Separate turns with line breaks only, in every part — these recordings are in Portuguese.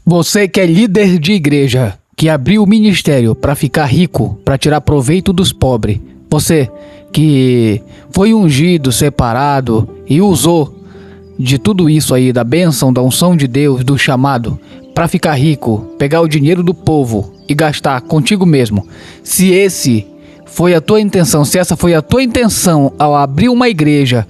Você que é líder de igreja, que abriu o ministério para ficar rico, para tirar proveito dos pobres. Você que foi ungido, separado e usou de tudo isso aí, da bênção, da unção de Deus, do chamado, para ficar rico, pegar o dinheiro do povo e gastar contigo mesmo. Se esse foi a tua intenção, se essa foi a tua intenção ao abrir uma igreja,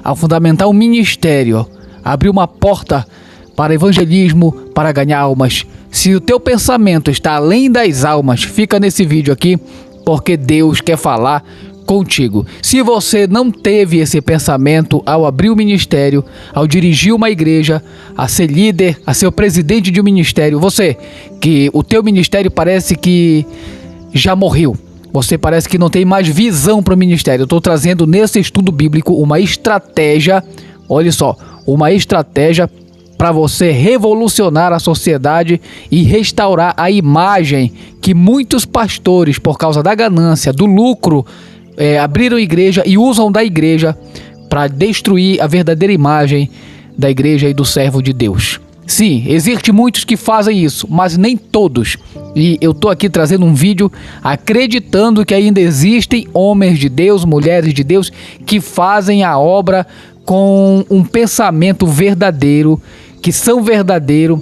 ao fundamentar um ministério, abrir uma porta para evangelismo, para ganhar almas. Se o teu pensamento está além das almas, fica nesse vídeo aqui, porque Deus quer falar contigo. Se você não teve esse pensamento ao abrir o ministério, ao dirigir uma igreja, a ser líder, a ser o presidente de um ministério, você que o teu ministério parece que já morreu, você parece que não tem mais visão para o ministério. Eu estou trazendo nesse estudo bíblico uma estratégia, olha só, uma estratégia para você revolucionar a sociedade e restaurar a imagem que muitos pastores, por causa da ganância, do lucro, abriram igreja e usam da igreja para destruir a verdadeira imagem da igreja e do servo de Deus. Sim, existem muitos que fazem isso, mas nem todos. E eu tô aqui trazendo um vídeo acreditando que ainda existem homens de Deus, mulheres de Deus, que fazem a obra com um pensamento verdadeiro, que são verdadeiros.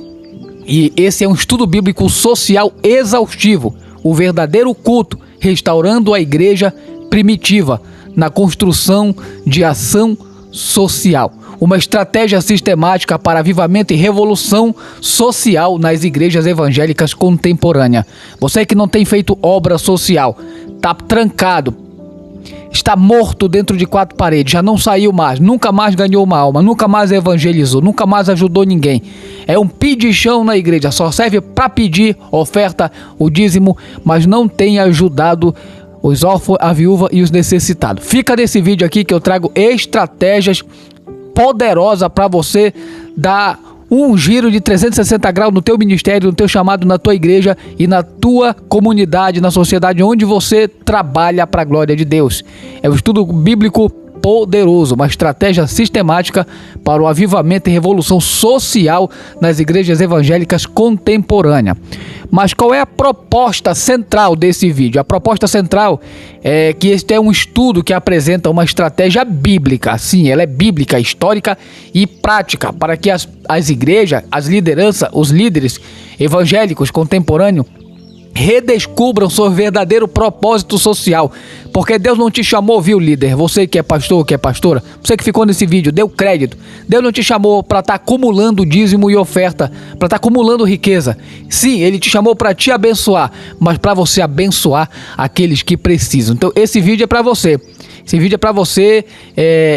E esse é um estudo bíblico social exaustivo, o verdadeiro culto, restaurando a igreja primitiva na construção de ação social. Uma estratégia sistemática para avivamento e revolução social nas igrejas evangélicas contemporâneas. Você que não tem feito obra social, está trancado, está morto dentro de quatro paredes, já não saiu mais, nunca mais ganhou uma alma, nunca mais evangelizou, nunca mais ajudou ninguém. É um pedichão na igreja, só serve para pedir oferta, o dízimo, mas não tem ajudado os órfãos, a viúva e os necessitados. Fica nesse vídeo aqui que eu trago estratégias poderosas para você dar um giro de 360 graus no teu ministério, no teu chamado, na tua igreja e na tua comunidade, na sociedade onde você trabalha para a glória de Deus. É um estudo bíblico poderoso, uma estratégia sistemática para o avivamento e revolução social nas igrejas evangélicas contemporâneas. Mas qual é a proposta central desse vídeo? A proposta central é que este é um estudo que apresenta uma estratégia bíblica. Sim, ela é bíblica, histórica e prática para que as igrejas, as lideranças, os líderes evangélicos contemporâneos redescubram seu verdadeiro propósito social. Porque Deus não te chamou, viu, líder? Você que é pastor, que é pastora, você que ficou nesse vídeo, deu crédito. Deus não te chamou para estar acumulando dízimo e oferta, para estar acumulando riqueza. Sim, Ele te chamou para te abençoar, mas para você abençoar aqueles que precisam. Então esse vídeo é para você. Esse vídeo é para você,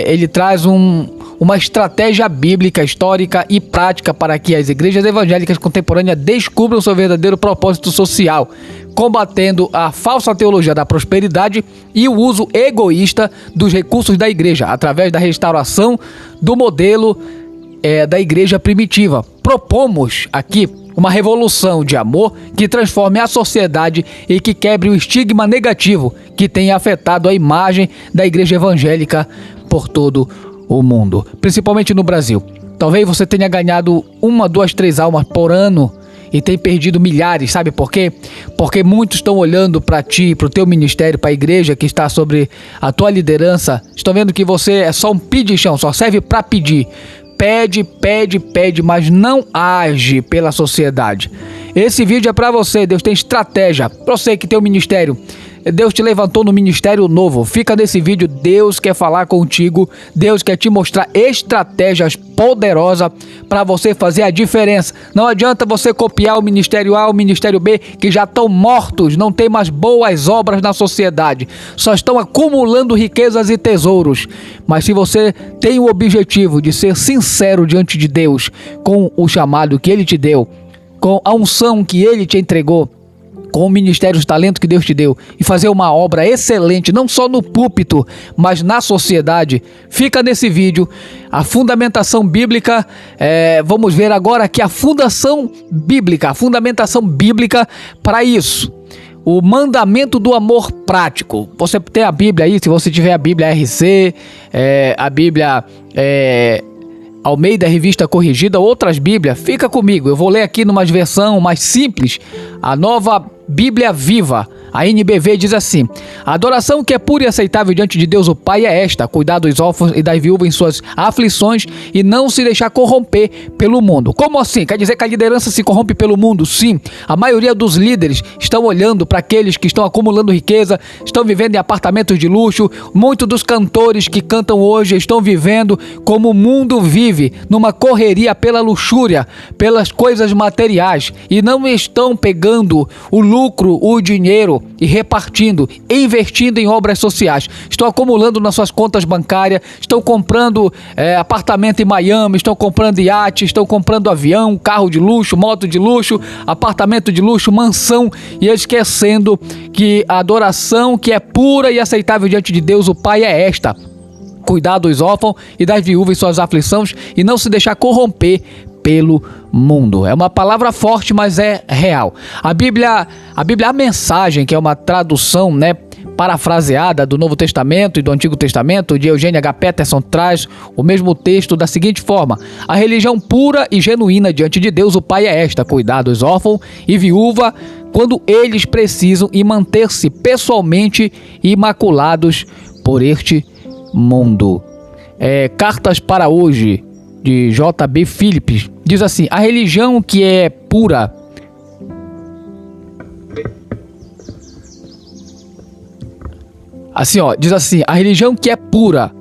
ele traz uma estratégia bíblica, histórica e prática para que as igrejas evangélicas contemporâneas descubram seu verdadeiro propósito social, combatendo a falsa teologia da prosperidade e o uso egoísta dos recursos da igreja, através da restauração do modelo da igreja primitiva. Propomos aqui uma revolução de amor que transforme a sociedade e que quebre o estigma negativo que tem afetado a imagem da igreja evangélica por todo o mundo, principalmente no Brasil. Talvez você tenha ganhado 1, 2, 3 almas por ano e tem perdido milhares, sabe por quê? Porque muitos estão olhando para ti, para o teu ministério, para a igreja que está sobre a tua liderança, estão vendo que você é só um pedichão, só serve para pedir. Pede, pede, pede, mas não age pela sociedade. Esse vídeo é para você. Deus tem estratégia. Para você que tem um ministério, Deus te levantou no ministério novo. Fica nesse vídeo. Deus quer falar contigo. Deus quer te mostrar estratégias poderosas para você fazer a diferença. Não adianta você copiar o ministério A, o ministério B, que já estão mortos, não tem mais boas obras na sociedade, só estão acumulando riquezas e tesouros. Mas se você tem o objetivo de ser sincero diante de Deus, com o chamado que Ele te deu, com a unção que Ele te entregou, com o ministério, os talentos que Deus te deu, e fazer uma obra excelente, não só no púlpito, mas na sociedade, fica nesse vídeo. A fundamentação bíblica, vamos ver agora aqui a fundamentação bíblica para isso. O mandamento do amor prático. Você tem a Bíblia aí, se você tiver a Bíblia RC, a Bíblia Almeida Revista Corrigida, outras Bíblias, fica comigo, eu vou ler aqui numa versão mais simples, a Nova Bíblia Viva. A NBV diz assim: a adoração que é pura e aceitável diante de Deus o Pai é esta: cuidar dos órfãos e das viúvas em suas aflições e não se deixar corromper pelo mundo. Como assim? Quer dizer que a liderança se corrompe pelo mundo? Sim. A maioria dos líderes estão olhando para aqueles que estão acumulando riqueza, estão vivendo em apartamentos de luxo. Muitos dos cantores que cantam hoje estão vivendo como o mundo vive, numa correria pela luxúria, pelas coisas materiais, e não estão pegando o lucro, o dinheiro e repartindo, investindo em obras sociais. Estão acumulando nas suas contas bancárias, estão comprando apartamento em Miami, estão comprando iate, estão comprando avião, carro de luxo, moto de luxo, apartamento de luxo, mansão, e esquecendo que a adoração que é pura e aceitável diante de Deus o Pai é esta: cuidar dos órfãos e das viúvas em suas aflições e não se deixar corromper pelo mundo. É uma palavra forte, mas é real. A Bíblia, a Mensagem, que é uma tradução, parafraseada do Novo Testamento e do Antigo Testamento, de Eugênio H. Peterson, traz o mesmo texto da seguinte forma: a religião pura e genuína diante de Deus o Pai é esta: cuidar dos órfãos e viúva quando eles precisam e manter-se pessoalmente imaculados por este mundo. Cartas para hoje, de J.B. Phillips, diz assim: a religião que é pura diz assim: a religião que é pura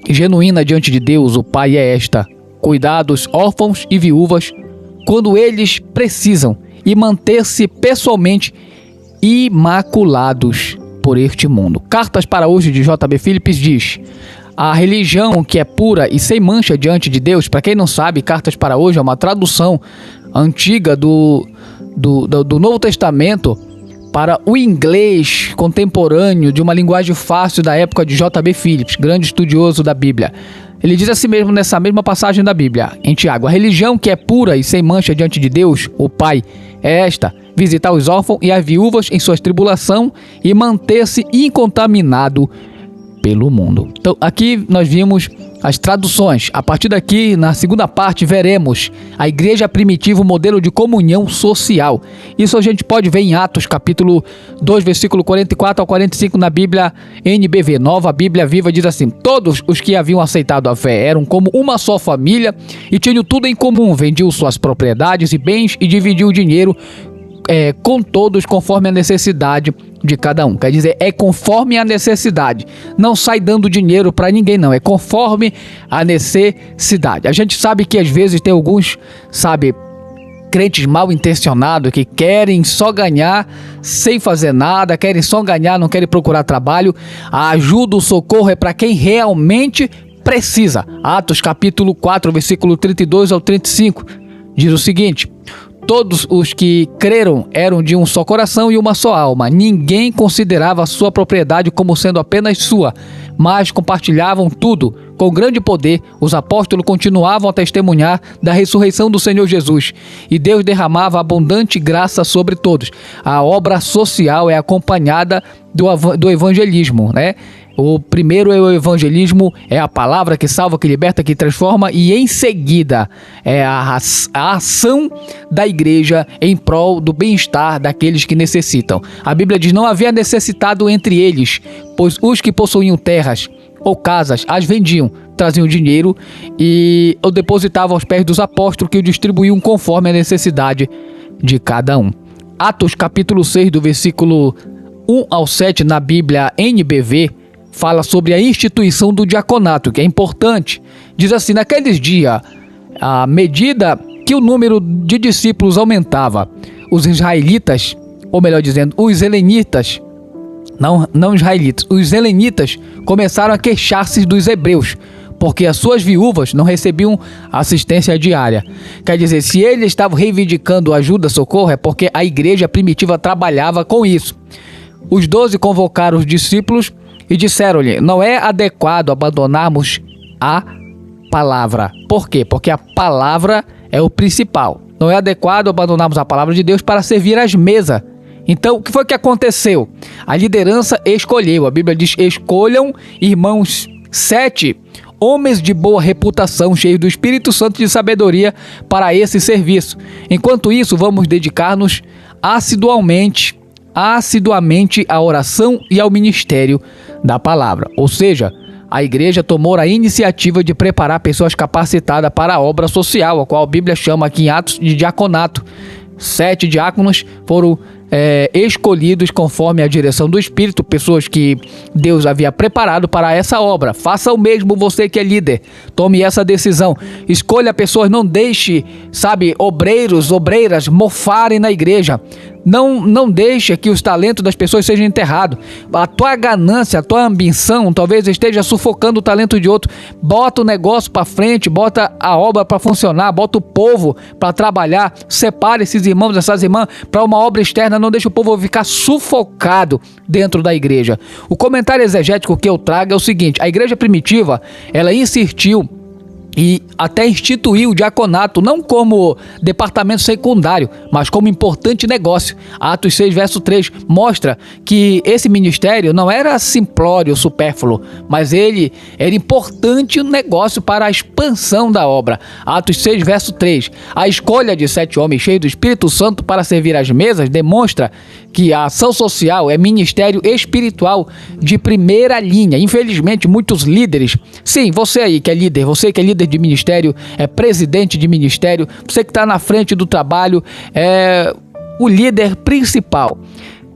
e genuína diante de Deus o Pai é esta: cuidar dos órfãos e viúvas quando eles precisam e manter-se pessoalmente imaculados por este mundo. Cartas para hoje, de J.B. Phillips, diz: a religião que é pura e sem mancha diante de Deus. Para quem não sabe, Cartas para hoje é uma tradução antiga do Novo Testamento para o inglês contemporâneo, de uma linguagem fácil da época de J.B. Phillips, grande estudioso da Bíblia. Ele diz assim mesmo nessa mesma passagem da Bíblia, em Tiago: a religião que é pura e sem mancha diante de Deus, o Pai, é esta: visitar os órfãos e as viúvas em suas tribulação e manter-se incontaminado pelo mundo. Então, aqui nós vimos as traduções. A partir daqui, na segunda parte, veremos a igreja primitiva, o modelo de comunhão social. Isso a gente pode ver em Atos, capítulo 2, versículo 44 ao 45, na Bíblia NBV, Nova Bíblia Viva, diz assim: todos os que haviam aceitado a fé eram como uma só família e tinham tudo em comum, vendiam suas propriedades e bens e dividiam o dinheiro com todos conforme a necessidade de cada um. Quer dizer, é conforme a necessidade. Não sai dando dinheiro para ninguém, não. É conforme a necessidade. A gente sabe que às vezes tem alguns, crentes mal intencionados que querem só ganhar sem fazer nada, querem só ganhar, não querem procurar trabalho. A ajuda, o socorro é para quem realmente precisa. Atos capítulo 4, versículo 32 ao 35, diz o seguinte: todos os que creram eram de um só coração e uma só alma. Ninguém considerava a sua propriedade como sendo apenas sua, mas compartilhavam tudo. Com grande poder, os apóstolos continuavam a testemunhar da ressurreição do Senhor Jesus, e Deus derramava abundante graça sobre todos. A obra social é acompanhada do evangelismo, O primeiro é o evangelismo, é a palavra que salva, que liberta, que transforma, e em seguida é a ação da igreja em prol do bem-estar daqueles que necessitam. A Bíblia diz: não havia necessitado entre eles, pois os que possuíam terras ou casas as vendiam, traziam dinheiro e o depositavam aos pés dos apóstolos, que o distribuíam conforme a necessidade de cada um. Atos capítulo 6, do versículo 1 ao 7, na Bíblia NBV, fala sobre a instituição do diaconato, que é importante. Diz assim: naqueles dias, à medida que o número de discípulos aumentava, os israelitas, ou melhor dizendo, os helenitas, não israelitas, os helenitas começaram a queixar-se dos hebreus, porque as suas viúvas não recebiam assistência diária. Quer dizer, se eles estavam reivindicando ajuda, socorro, é porque a igreja primitiva trabalhava com isso. Os 12 convocaram os discípulos e disseram-lhe: não é adequado abandonarmos a palavra. Por quê? Porque a palavra é o principal. Não é adequado abandonarmos a palavra de Deus para servir às mesas. Então, o que foi que aconteceu? A liderança escolheu. A Bíblia diz: escolham, irmãos, 7 homens de boa reputação, cheios do Espírito Santo e de sabedoria para esse serviço. Enquanto isso, vamos dedicar-nos assiduamente à oração e ao ministério da palavra. Ou seja, a igreja tomou a iniciativa de preparar pessoas capacitadas para a obra social, a qual a Bíblia chama aqui em Atos de diaconato. 7 diáconos foram escolhidos conforme a direção do Espírito, pessoas que Deus havia preparado para essa obra. Faça o mesmo, você que é líder. Tome essa decisão. Escolha pessoas, não deixe, obreiros, obreiras mofarem na igreja. Não deixe que os talentos das pessoas sejam enterrados. A tua ganância, a tua ambição talvez esteja sufocando o talento de outro. Bota o negócio para frente, bota a obra para funcionar, bota o povo para trabalhar. Separe esses irmãos, essas irmãs para uma obra externa. Não deixe o povo ficar sufocado dentro da igreja. O comentário exegético que eu trago é o seguinte: a igreja primitiva, ela insistiu e até instituiu o diaconato não como departamento secundário, mas como importante negócio. Atos 6, verso 3 mostra que esse ministério não era simplório, supérfluo, mas ele era importante negócio para a expansão da obra. Atos 6, verso 3. A escolha de 7 homens cheios do Espírito Santo para servir às mesas demonstra que a ação social é ministério espiritual de primeira linha. Infelizmente, muitos líderes, sim, você aí que é líder, você que é líder de ministério, é presidente de ministério, você que está na frente do trabalho, é o líder principal.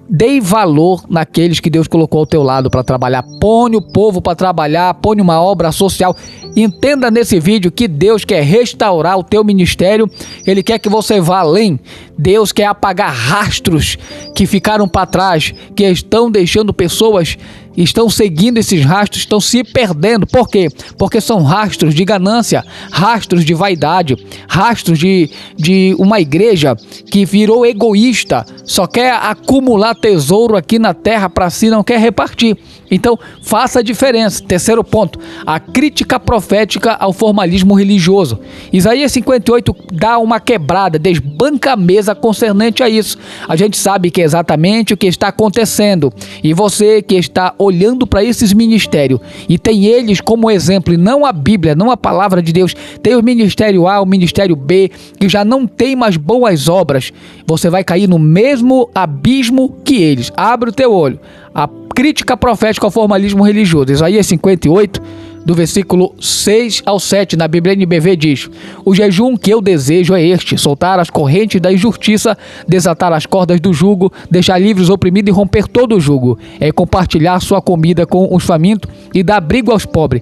Dê valor naqueles que Deus colocou ao teu lado para trabalhar. Põe o povo para trabalhar, põe uma obra social. Entenda nesse vídeo que Deus quer restaurar o teu ministério. Ele quer que você vá além. Deus quer apagar rastros que ficaram para trás, que estão deixando pessoas, estão seguindo esses rastros, estão se perdendo. Por quê? Porque são rastros de ganância, rastros de vaidade, rastros de uma igreja que virou egoísta, só quer acumular tesouro aqui na terra para si, não quer repartir. Então, faça a diferença. Terceiro ponto, a crítica profética ao formalismo religioso. Isaías 58 dá uma quebrada, desbanca a mesa concernente a isso. A gente sabe que é exatamente o que está acontecendo. E você que está olhando para esses ministérios e tem eles como exemplo, e não a Bíblia, não a palavra de Deus, tem o ministério A, o ministério B, que já não tem mais boas obras, você vai cair no mesmo abismo que eles. Abre o teu olho. A crítica profética ao formalismo religioso. Isaías 58, do versículo 6 ao 7, na Bíblia NBV diz: o jejum que eu desejo é este: soltar as correntes da injustiça, desatar as cordas do jugo, deixar livres os oprimidos e romper todo o jugo. É compartilhar sua comida com os famintos e dar abrigo aos pobres,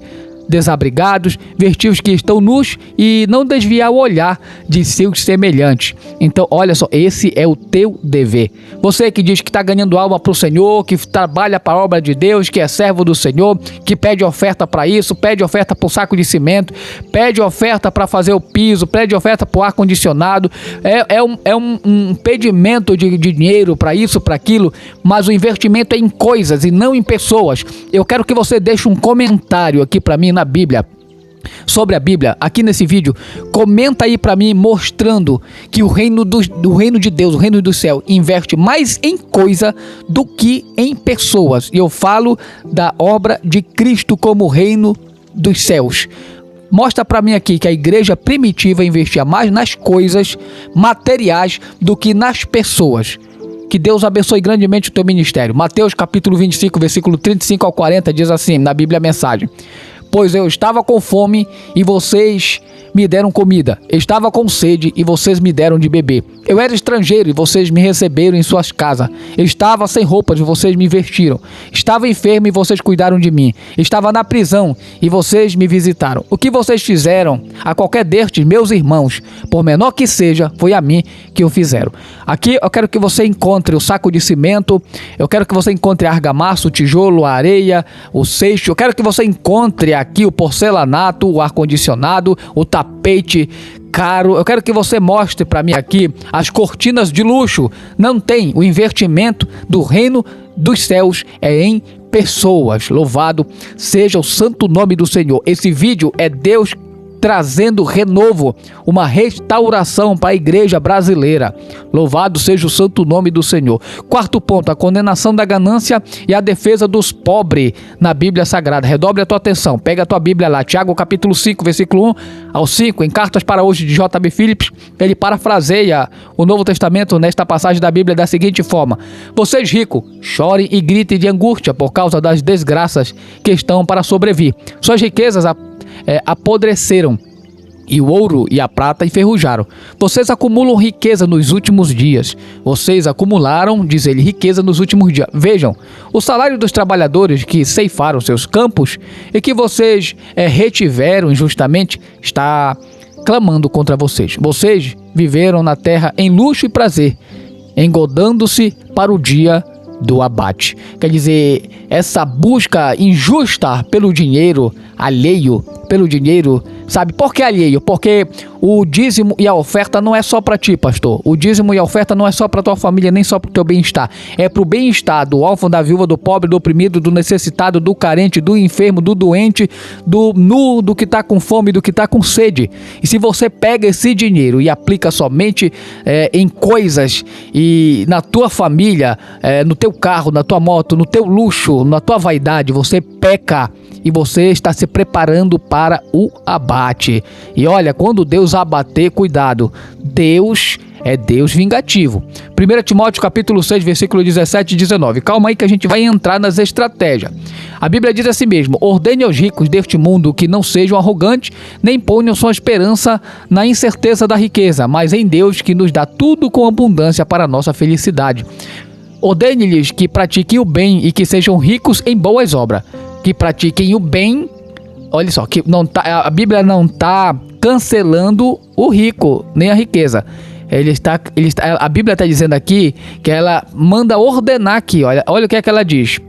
desabrigados, vestir os que estão nus e não desviar o olhar de seus semelhantes. Então, olha só, esse é o teu dever. Você que diz que está ganhando alma para o Senhor, que trabalha para a obra de Deus, que é servo do Senhor, que pede oferta para isso, pede oferta para o saco de cimento, pede oferta para fazer o piso, pede oferta para o ar-condicionado, é um pedimento de dinheiro para isso, para aquilo, mas o investimento é em coisas e não em pessoas. Eu quero que você deixe um comentário aqui para mim na Bíblia, sobre a Bíblia, aqui nesse vídeo. Comenta aí para mim mostrando que o reino de Deus, o reino do céu, investe mais em coisa do que em pessoas. E eu falo da obra de Cristo como o reino dos céus. Mostra para mim aqui que a igreja primitiva investia mais nas coisas materiais do que nas pessoas. Que Deus abençoe grandemente o teu ministério. Mateus capítulo 25, versículo 35 ao 40 diz assim, na Bíblia a mensagem: pois eu estava com fome e vocês me deram comida, estava com sede e vocês me deram de beber. Eu era estrangeiro e vocês me receberam em suas casas. Estava sem roupas e vocês me vestiram. Estava enfermo e vocês cuidaram de mim. Estava na prisão e vocês me visitaram. O que vocês fizeram a qualquer destes meus irmãos, por menor que seja, foi a mim que o fizeram. Aqui eu quero que você encontre o saco de cimento, eu quero que você encontre a argamassa, o tijolo, a areia, o seixo. Eu quero que você encontre aqui o porcelanato, o ar-condicionado, o tapete caro. Eu quero que você mostre para mim aqui as cortinas de luxo. Não tem. O investimento do reino dos céus é em pessoas. Louvado seja o santo nome do Senhor. Esse vídeo é Deus trazendo renovo, uma restauração para a igreja brasileira. Louvado seja o santo nome do Senhor. Quarto ponto, a condenação da ganância e a defesa dos pobres na Bíblia Sagrada. Redobre a tua atenção, pega a tua Bíblia lá, Tiago capítulo 5, versículo 1 ao 5, em Cartas para Hoje de J.B. Phillips, ele parafraseia o Novo Testamento nesta passagem da Bíblia da seguinte forma: vocês ricos, chorem e gritem de angústia por causa das desgraças que estão para sobrevir. Suas riquezas apodreceram, e o ouro e a prata enferrujaram. Vocês acumulam riqueza nos últimos dias. Vocês acumularam, diz ele, riqueza nos últimos dias. Vejam, o salário dos trabalhadores que ceifaram seus campos e que vocês retiveram injustamente está clamando contra vocês. Vocês viveram na terra em luxo e prazer, engodando-se para o dia do abate. Quer dizer, essa busca injusta pelo dinheiro alheio, pelo dinheiro, sabe? Por que alheio? Porque o dízimo e a oferta não é só para ti, pastor. O dízimo e a oferta não é só para tua família, nem só para o teu bem-estar. É para o bem-estar do órfão, da viúva, do pobre, do oprimido, do necessitado, do carente, do enfermo, do doente, do nu, do que está com fome, do que está com sede. E se você pega esse dinheiro e aplica somente em coisas e na tua família, no teu carro, na tua moto, no teu luxo, na tua vaidade, você peca. E você está se preparando para o abate. E olha, quando Deus abater, cuidado, Deus é Deus vingativo. 1 Timóteo capítulo 6, versículo 17 e 19. Calma aí que a gente vai entrar nas estratégias. A Bíblia diz assim mesmo: ordene aos ricos deste mundo que não sejam arrogantes, nem ponham sua esperança na incerteza da riqueza, mas em Deus que nos dá tudo com abundância para a nossa felicidade. Ordene-lhes que pratiquem o bem e que sejam ricos em boas obras. Que pratiquem o bem. Olha só, que não tá, a Bíblia não está cancelando o rico, nem a riqueza. A Bíblia está dizendo aqui que ela manda ordenar aqui. Olha o que é que ela diz.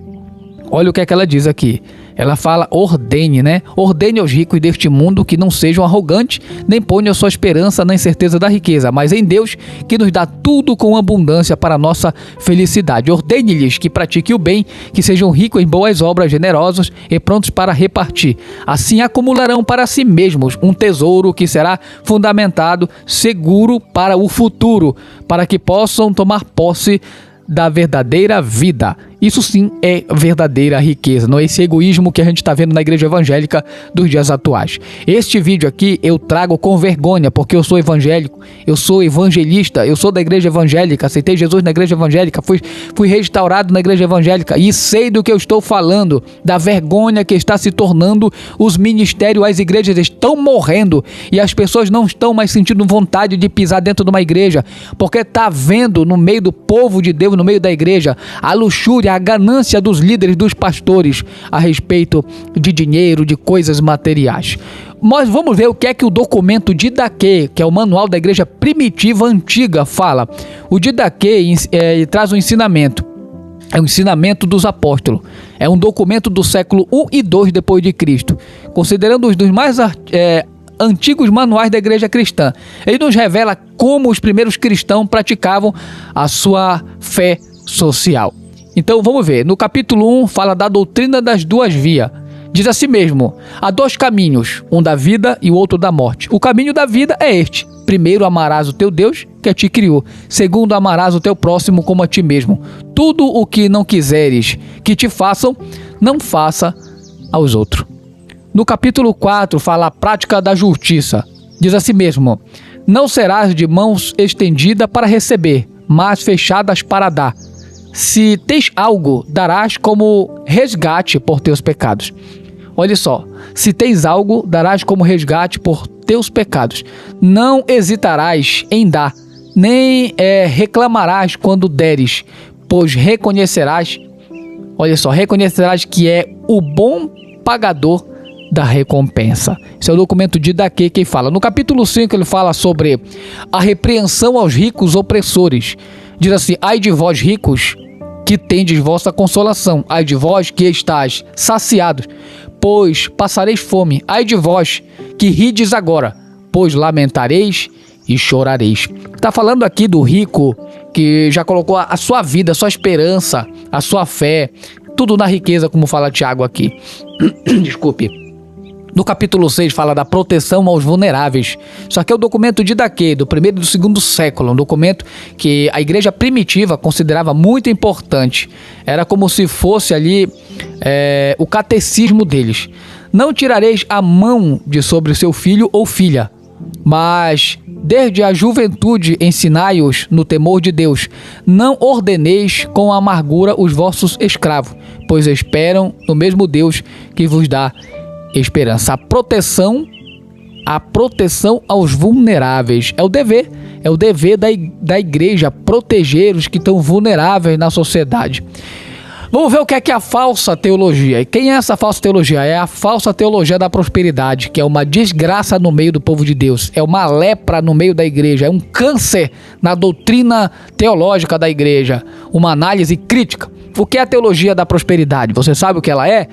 Olha o que é que ela diz aqui. Ela fala ordene, né? Ordene aos ricos deste mundo que não sejam arrogantes, nem ponham sua esperança na incerteza da riqueza, mas em Deus que nos dá tudo com abundância para a nossa felicidade. Ordene-lhes que pratiquem o bem, que sejam ricos em boas obras, generosos e prontos para repartir. Assim acumularão para si mesmos um tesouro que será fundamentado, seguro para o futuro, para que possam tomar posse da verdadeira vida. Isso sim é verdadeira riqueza, não é esse egoísmo que a gente está vendo na igreja evangélica dos dias atuais. Este vídeo aqui eu trago com vergonha, porque eu sou evangélico, eu sou evangelista, eu sou da igreja evangélica, aceitei Jesus na igreja evangélica, fui restaurado na igreja evangélica e sei do que eu estou falando, da vergonha que está se tornando os ministérios, as igrejas estão morrendo e as pessoas não estão mais sentindo vontade de pisar dentro de uma igreja, porque está vendo no meio do povo de Deus, no meio da igreja, a luxúria, a ganância dos líderes, dos pastores a respeito de dinheiro, de coisas materiais. Mas vamos ver o que é que o documento Didaquê, que é o manual da igreja primitiva antiga, fala. O Didaquê traz um ensinamento. É o ensinamento dos apóstolos. É um documento do século 1 e 2 depois de Cristo. Considerando os dos mais antigos manuais da igreja cristã. Ele nos revela como os primeiros cristãos praticavam a sua fé social. Então vamos ver, no capítulo 1 fala da doutrina das duas vias. Diz assim mesmo: há dois caminhos, um da vida e o outro da morte. O caminho da vida é este: primeiro amarás o teu Deus que te criou, segundo amarás o teu próximo como a ti mesmo. Tudo o que não quiseres que te façam, não faça aos outros. No capítulo 4 fala a prática da justiça. Diz assim mesmo: não serás de mãos estendidas para receber, mas fechadas para dar. Se tens algo, darás como resgate por teus pecados. Olha só, se tens algo, darás como resgate por teus pecados. Não hesitarás em dar, nem reclamarás quando deres, pois reconhecerás, olha só, reconhecerás que é o bom pagador da recompensa. Esse é o documento de Didaquê que fala. No capítulo 5 ele fala sobre a repreensão aos ricos opressores. Diz assim: ai de vós ricos, que tendes vossa consolação, ai de vós que estáis saciados, pois passareis fome, ai de vós que rides agora, pois lamentareis e chorareis. Está falando aqui do rico que já colocou a sua vida, a sua esperança, a sua fé, tudo na riqueza, como fala Tiago aqui. Desculpe. No capítulo 6 fala da proteção aos vulneráveis. Isso aqui é o documento de Daquê, do primeiro e do segundo século. Um documento que a igreja primitiva considerava muito importante. Era como se fosse ali o catecismo deles. Não tirareis a mão de sobre seu filho ou filha, mas desde a juventude ensinai-os no temor de Deus. Não ordeneis com amargura os vossos escravos, pois esperam no mesmo Deus que vos dá esperança. A proteção aos vulneráveis é o dever da igreja, proteger os que estão vulneráveis na sociedade. Vamos ver o que é a falsa teologia. E quem é essa falsa teologia? É a falsa teologia da prosperidade, que é uma desgraça no meio do povo de Deus, é uma lepra no meio da igreja, é um câncer na doutrina teológica da igreja, uma análise crítica. O que é a teologia da prosperidade? Você sabe o que ela é?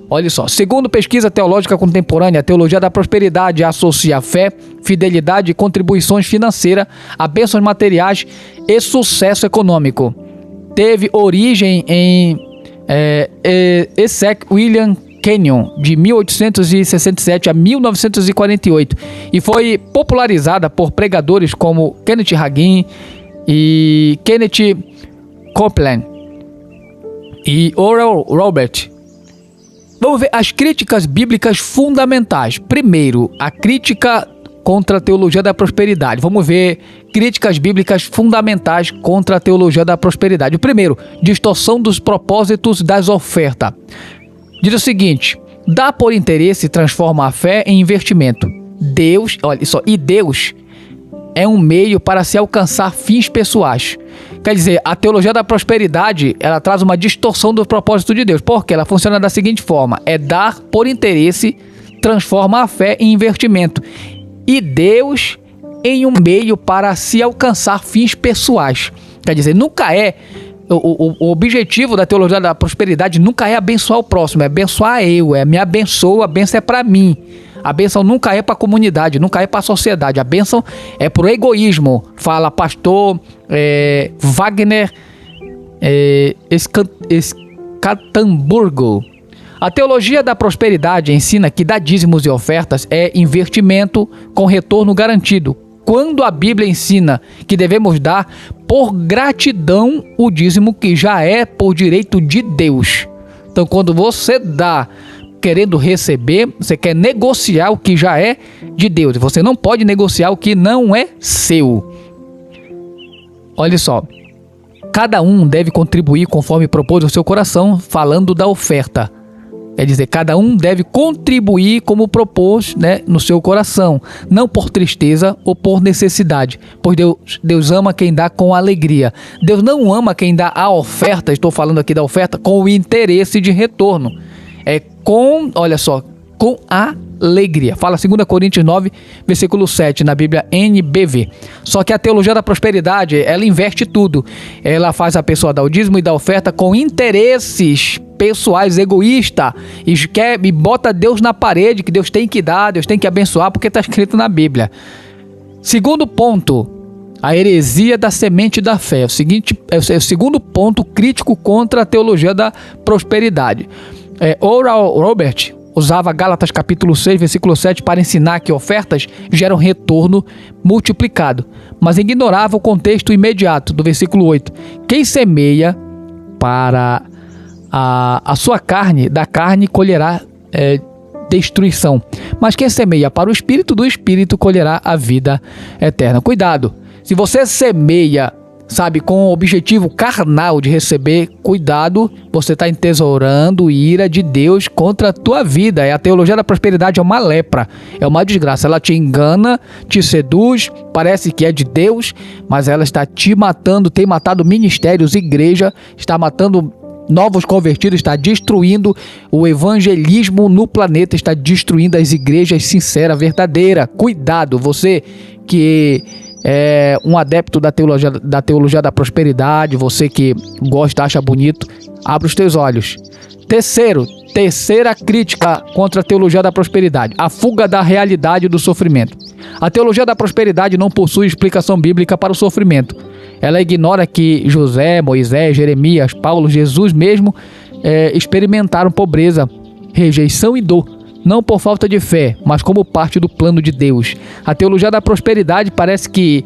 Olha só, segundo pesquisa teológica contemporânea, a teologia da prosperidade associa fé, fidelidade e contribuições financeiras a bênçãos materiais e sucesso econômico. Teve origem em Esek William Kenyon, de 1867 a 1948, e foi popularizada por pregadores como Kenneth Hagin e Kenneth Copeland e Oral Roberts. Vamos ver as críticas bíblicas fundamentais. Primeiro, a crítica contra a teologia da prosperidade. Vamos ver críticas bíblicas fundamentais contra a teologia da prosperidade. O primeiro, distorção dos propósitos das ofertas. Diz o seguinte: dá por interesse e transforma a fé em investimento. Deus, olha só, e Deus é um meio para se alcançar fins pessoais. Quer dizer, a teologia da prosperidade, ela traz uma distorção do propósito de Deus. Porque ela funciona da seguinte forma: é dar por interesse, transforma a fé em investimento. E Deus em um meio para se alcançar fins pessoais. Quer dizer, nunca é... O objetivo da teologia da prosperidade nunca é abençoar o próximo, é abençoar eu, me abençoa, a bênção é para mim. A bênção nunca é para a comunidade, nunca é para a sociedade. A bênção é para o egoísmo. Fala pastor Wagner Escatamburgo. A teologia da prosperidade ensina que dar dízimos e ofertas é investimento com retorno garantido. Quando a Bíblia ensina que devemos dar por gratidão o dízimo que já é por direito de Deus. Então, quando você dá querendo receber, você quer negociar o que já é de Deus. Você não pode negociar o que não é seu. Olha só. Cada um deve contribuir conforme propôs o seu coração, falando da oferta. Quer dizer, cada um deve contribuir como propôs, no seu coração, não por tristeza ou por necessidade, pois Deus ama quem dá com alegria. Deus não ama quem dá a oferta, estou falando aqui da oferta, com o interesse de retorno. Olha só, com alegria. Fala 2 Coríntios 9, versículo 7, na Bíblia NBV. Só que a teologia da prosperidade, ela inverte tudo. Ela faz a pessoa dar o dízimo e dar oferta com interesses pessoais, egoísta, e bota Deus na parede, que Deus tem que dar, Deus tem que abençoar, porque está escrito na Bíblia. Segundo ponto, a heresia da semente da fé. O segundo ponto crítico contra a teologia da prosperidade. Oral Roberts usava Gálatas capítulo 6, versículo 7 para ensinar que ofertas geram retorno multiplicado, mas ignorava o contexto imediato do versículo 8. Quem semeia para a sua carne, da carne colherá destruição, mas quem semeia para o Espírito, do Espírito colherá a vida eterna. Cuidado, se você semeia, com o objetivo carnal de receber, cuidado, você está entesourando ira de Deus contra a tua vida. A teologia da prosperidade é uma lepra, é uma desgraça. Ela te engana, te seduz, parece que é de Deus, mas ela está te matando, tem matado ministérios, igreja, está matando novos convertidos, está destruindo o evangelismo no planeta, está destruindo as igrejas sinceras, verdadeiras. Cuidado, você que é um adepto da teologia da prosperidade, você que gosta, acha bonito, abre os teus olhos. Terceira crítica contra a teologia da prosperidade: a fuga da realidade do sofrimento. A teologia da prosperidade não possui explicação bíblica para o sofrimento. Ela ignora que José, Moisés, Jeremias, Paulo, Jesus mesmo experimentaram pobreza, rejeição e dor. não por falta de fé, mas como parte do plano de Deus. A teologia da prosperidade parece que,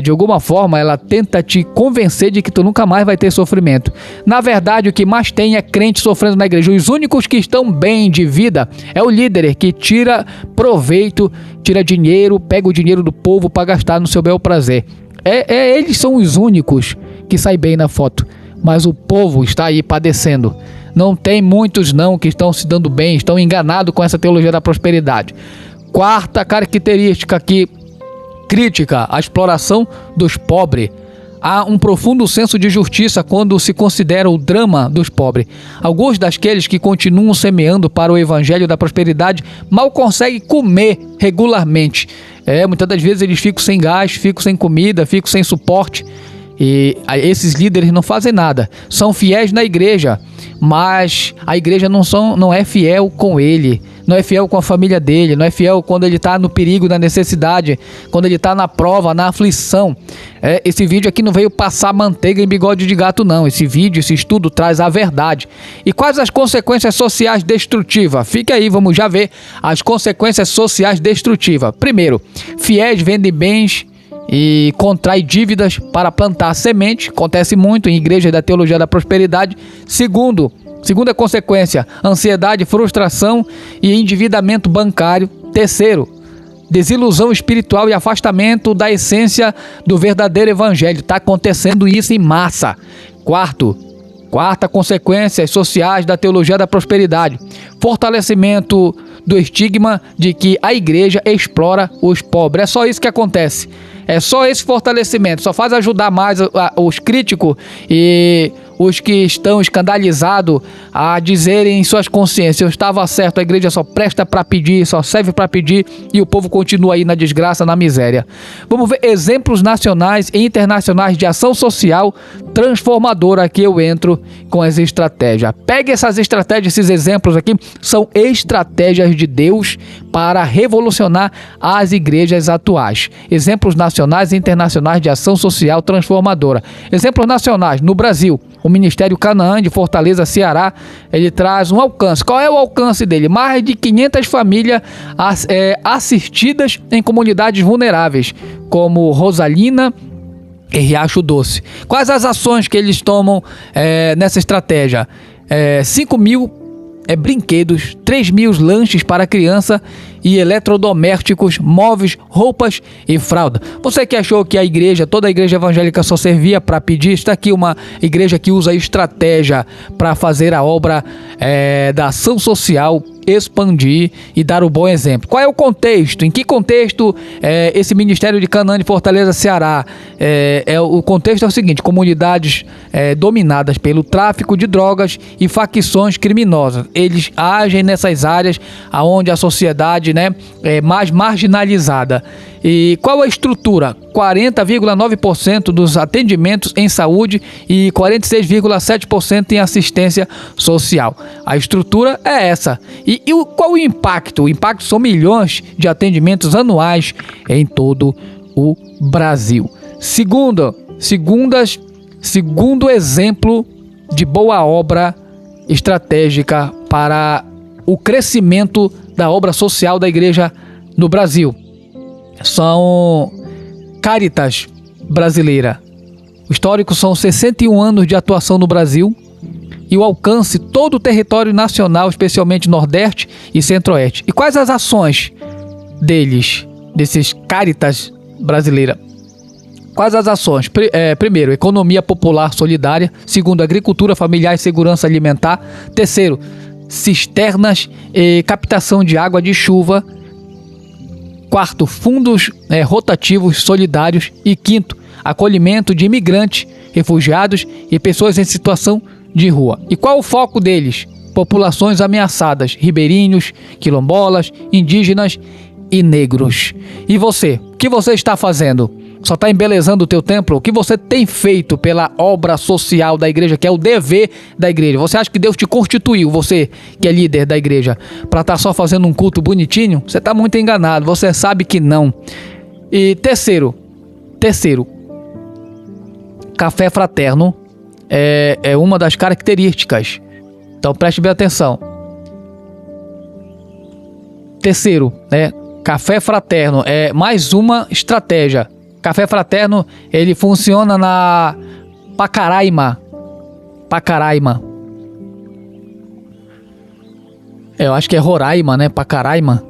de alguma forma, ela tenta te convencer de que tu nunca mais vai ter sofrimento. Na verdade, o que mais tem é crente sofrendo na igreja. Os únicos que estão bem de vida é o líder que tira proveito, tira dinheiro, pega o dinheiro do povo para gastar no seu bel prazer. Eles são os únicos que saem bem na foto, mas o povo está aí padecendo. Não tem muitos não que estão se dando bem, estão enganados com essa teologia da prosperidade. Quarta característica aqui, crítica à exploração dos pobres. Há um profundo senso de justiça quando se considera o drama dos pobres. Alguns daqueles que continuam semeando para o evangelho da prosperidade mal conseguem comer regularmente. Muitas das vezes eles ficam sem gás, ficam sem comida, ficam sem suporte. E esses líderes não fazem nada. São fiéis na igreja, mas a igreja não é fiel com ele, não é fiel com a família dele, não é fiel quando ele está no perigo, na necessidade, quando ele está na prova, na aflição. Esse vídeo aqui não veio passar manteiga em bigode de gato não. Esse vídeo, esse estudo traz a verdade. E quais as consequências sociais destrutivas? Fique aí, vamos já ver as consequências sociais destrutivas. Primeiro, fiéis vendem bens e contrai dívidas para plantar semente. Acontece muito em igrejas da teologia da prosperidade. Segunda consequência, ansiedade, frustração e endividamento bancário. Terceiro, desilusão espiritual e afastamento da essência do verdadeiro evangelho. Está acontecendo isso em massa. Quarta consequências sociais da teologia da prosperidade. Fortalecimento do estigma de que a igreja explora os pobres. É só isso que acontece. É só esse fortalecimento, só faz ajudar mais os críticos e os que estão escandalizados a dizerem em suas consciências: eu estava certo, a igreja só presta para pedir, só serve para pedir, e o povo continua aí na desgraça, na miséria. Vamos ver exemplos nacionais e internacionais de ação social transformadora. Aqui eu entro com as estratégias. Pegue essas estratégias, esses exemplos aqui são estratégias de Deus para revolucionar as igrejas atuais. Exemplos nacionais e internacionais de ação social transformadora. Exemplos nacionais: no Brasil, o Ministério Canaã de Fortaleza, Ceará, ele traz um alcance. Qual é o alcance dele? Mais de 500 famílias assistidas em comunidades vulneráveis, como Rosalina e Riacho Doce. Quais as ações que eles tomam nessa estratégia? 5.000 brinquedos, 3.000 lanches para criança e eletrodomésticos, móveis, roupas e fralda. Você que achou que toda a igreja evangélica só servia para pedir, está aqui uma igreja que usa estratégia para fazer a obra da ação social expandir e dar o bom exemplo. Qual é o contexto? Em que contexto esse Ministério de Canaã de Fortaleza, Ceará? O contexto é o seguinte: comunidades dominadas pelo tráfico de drogas e facções criminosas. Eles agem nessas áreas onde a sociedade é mais marginalizada. E qual a estrutura? 40,9% dos atendimentos em saúde e 46,7% em assistência social. A estrutura é essa. E qual o impacto? O impacto são milhões de atendimentos anuais em todo o Brasil. Segundo exemplo de boa obra estratégica para o crescimento da obra social da igreja no Brasil são Caritas brasileira. O histórico são 61 anos de atuação no Brasil e o alcance todo o território nacional, especialmente Nordeste e Centro-Oeste. E quais as ações desses Caritas brasileira? Quais as ações? Primeiro, economia popular solidária. Segundo, agricultura familiar e segurança alimentar. Terceiro, cisternas e captação de água de chuva. Quarto, fundos rotativos solidários. E quinto, acolhimento de imigrantes, refugiados e pessoas em situação de rua. E qual o foco deles? Populações ameaçadas: ribeirinhos, quilombolas, indígenas e negros. E você? O que você está fazendo? Só está embelezando o teu templo? O que você tem feito pela obra social da igreja, que é o dever da igreja? Você acha que Deus te constituiu, você que é líder da igreja, para estar só fazendo um culto bonitinho? Você está muito enganado, você sabe que não. E terceiro, café fraterno é uma das características. Então preste bem atenção. terceiro, né? Café fraterno é mais uma estratégia. Café fraterno, ele funciona na Pacaraima. Eu acho que é Roraima, né? Pacaraima.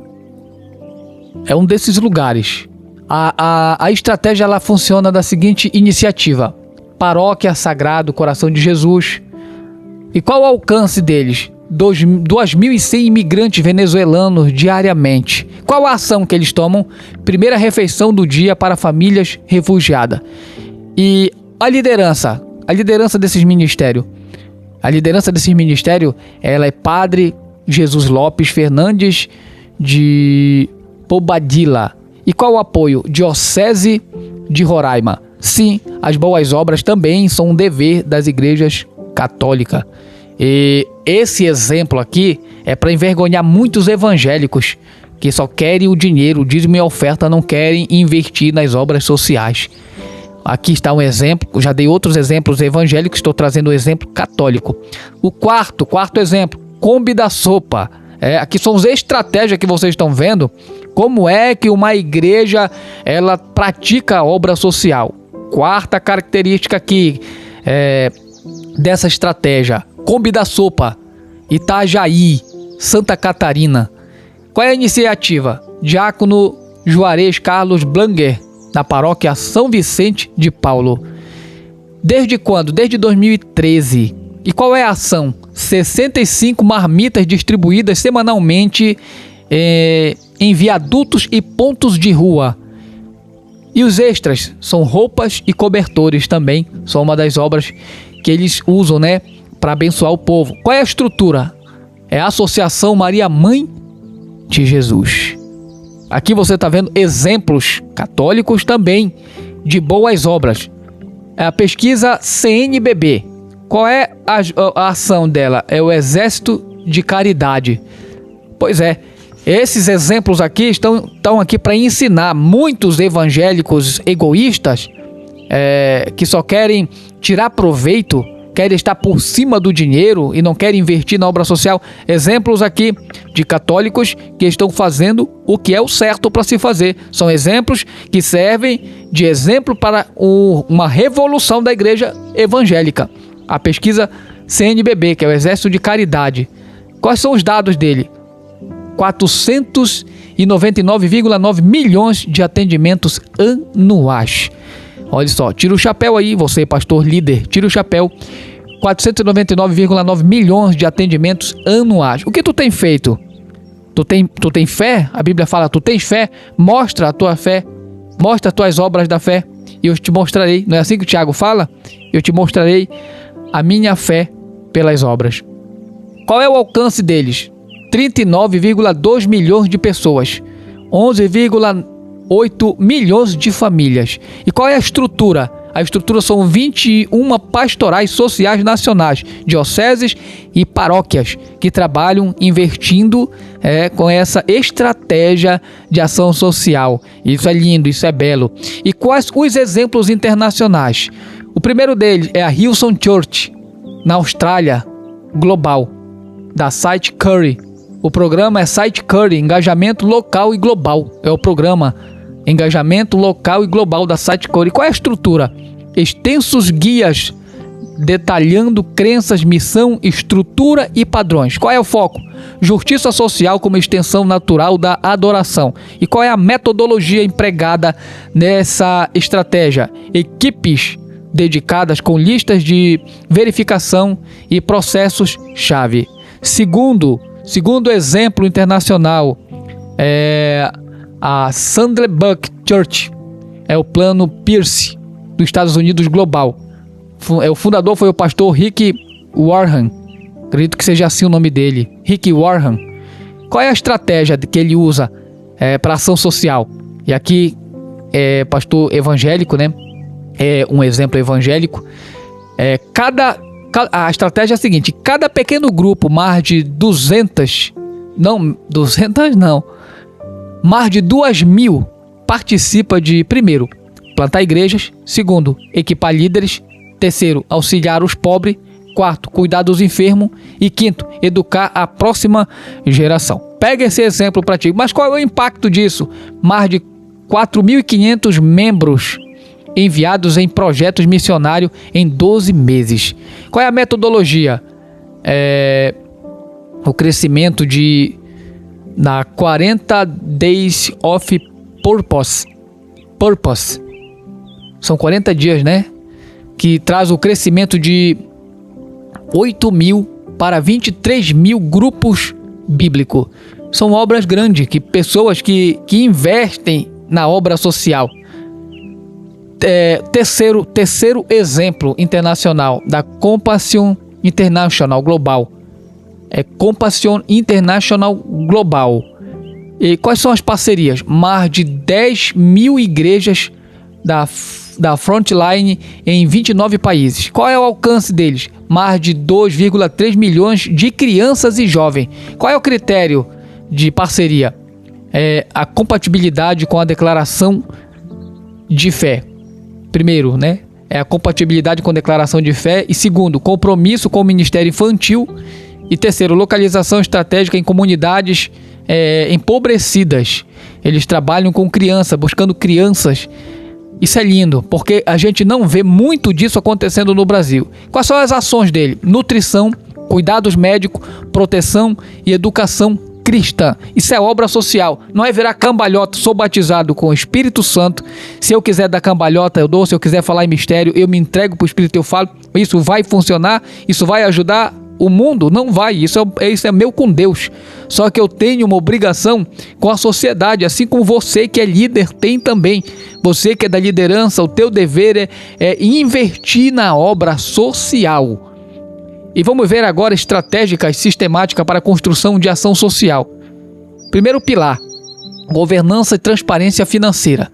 É um desses lugares. A estratégia, ela funciona da seguinte iniciativa: Paróquia Sagrado Coração de Jesus. E qual o alcance deles? 2.100 imigrantes venezuelanos diariamente. Qual a ação que eles tomam? Primeira refeição do dia para famílias refugiadas. E a liderança desses ministérios. A liderança desses ministérios, ela é Padre Jesus Lopes Fernandes de Bobadilla. E qual o apoio? Diocese de Roraima. Sim, as boas obras também são um dever das igrejas católicas. E esse exemplo aqui é para envergonhar muitos evangélicos que só querem o dinheiro, o dízimo e a oferta, não querem investir nas obras sociais. Aqui está um exemplo, já dei outros exemplos evangélicos, estou trazendo um exemplo católico. O quarto exemplo, Kombi da Sopa. Aqui são as estratégias que vocês estão vendo, como é que uma igreja ela pratica a obra social. Quarta característica aqui dessa estratégia, Kombi da Sopa, Itajaí, Santa Catarina. Qual é a iniciativa? Diácono Juarez Carlos Blanger, na paróquia São Vicente de Paulo. Desde quando? Desde 2013. E qual é a ação? 65 marmitas distribuídas semanalmente em viadutos e pontos de rua. E os extras são roupas e cobertores também. São uma das obras que eles usam, né, para abençoar o povo. Qual é a estrutura? É a Associação Maria Mãe de Jesus. Aqui você está vendo exemplos católicos também de boas obras. É a pesquisa CNBB. Qual é a ação dela? É o Exército de Caridade. Pois é, esses exemplos aqui estão aqui para ensinar muitos evangélicos egoístas que só querem tirar proveito, querem estar por cima do dinheiro e não querem investir na obra social. Exemplos aqui de católicos que estão fazendo o que é o certo para se fazer. São exemplos que servem de exemplo para uma revolução da igreja evangélica. A pesquisa CNBB, que é o Exército de Caridade. Quais são os dados dele? 499,9 milhões de atendimentos anuais. Olha só, tira o chapéu aí, você pastor líder, tira o chapéu. 499,9 milhões de atendimentos anuais. O que tu tem feito? Tu tem fé? A Bíblia fala, tu tens fé? Mostra a tua fé, mostra as tuas obras da fé e eu te mostrarei. Não é assim que o Tiago fala? Eu te mostrarei a minha fé pelas obras. Qual é o alcance deles? 39,2 milhões de pessoas, 11,8 milhões de famílias. E qual é a estrutura? A estrutura são 21 pastorais sociais nacionais, dioceses e paróquias que trabalham investindo com essa estratégia de ação social. Isso é lindo, isso é belo. E quais os exemplos internacionais? O primeiro deles é a Hillsong Church, na Austrália, global, da Site Curry. O programa é Site Curry, Engajamento Local e Global. É o programa Engajamento Local e Global da Site Curry. Qual é a estrutura? Extensos guias detalhando crenças, missão, estrutura e padrões. Qual é o foco? Justiça social como extensão natural da adoração. E qual é a metodologia empregada nessa estratégia? Equipes dedicadas com listas de verificação e processos-chave. Segundo exemplo internacional é a Saddleback Church, é o plano Pierce dos Estados Unidos global. O fundador foi o pastor Rick Warren, acredito que seja assim o nome dele, Rick Warren. Qual é a estratégia que ele usa para ação social? E aqui é pastor evangélico, né? É um exemplo evangélico. A estratégia é a seguinte: cada pequeno grupo, mais de 2.000 participa de, primeiro, plantar igrejas, segundo, equipar líderes, terceiro, auxiliar os pobres, quarto, cuidar dos enfermos e quinto, educar a próxima geração. Pega esse exemplo para ti. Mas qual é o impacto disso? Mais de 4.500 membros enviados em projetos missionários em 12 meses. Qual é a metodologia? O crescimento na 40 Days of Purpose. São 40 dias, né? Que traz o crescimento de 8.000 para 23.000 grupos bíblicos. São obras grandes, que pessoas que investem na obra social. Terceiro exemplo internacional da Compassion International Global. Compassion International Global. E quais são as parcerias? Mais de 10.000 igrejas da Frontline em 29 países. Qual é o alcance deles? Mais de 2,3 milhões de crianças e jovens. Qual é o critério de parceria? A compatibilidade com a declaração de fé. Primeiro, né? É a compatibilidade com a declaração de fé. E segundo, compromisso com o ministério infantil. E terceiro, localização estratégica em comunidades empobrecidas. Eles trabalham com crianças, buscando crianças. Isso é lindo, porque a gente não vê muito disso acontecendo no Brasil. Quais são as ações dele? Nutrição, cuidados médicos, proteção e educação cristã. Isso é obra social. Não é virar cambalhota. Sou batizado com o Espírito Santo. Se eu quiser dar cambalhota, eu dou. Se eu quiser falar em mistério, eu me entrego para o Espírito e eu falo. Isso vai funcionar? Isso vai ajudar o mundo? Não vai. Isso é meu com Deus. Só que eu tenho uma obrigação com a sociedade, assim como você que é líder tem também. Você que é da liderança, o teu dever é investir na obra social. E vamos ver agora estratégicas sistemáticas para a construção de ação social. Primeiro pilar, governança e transparência financeira.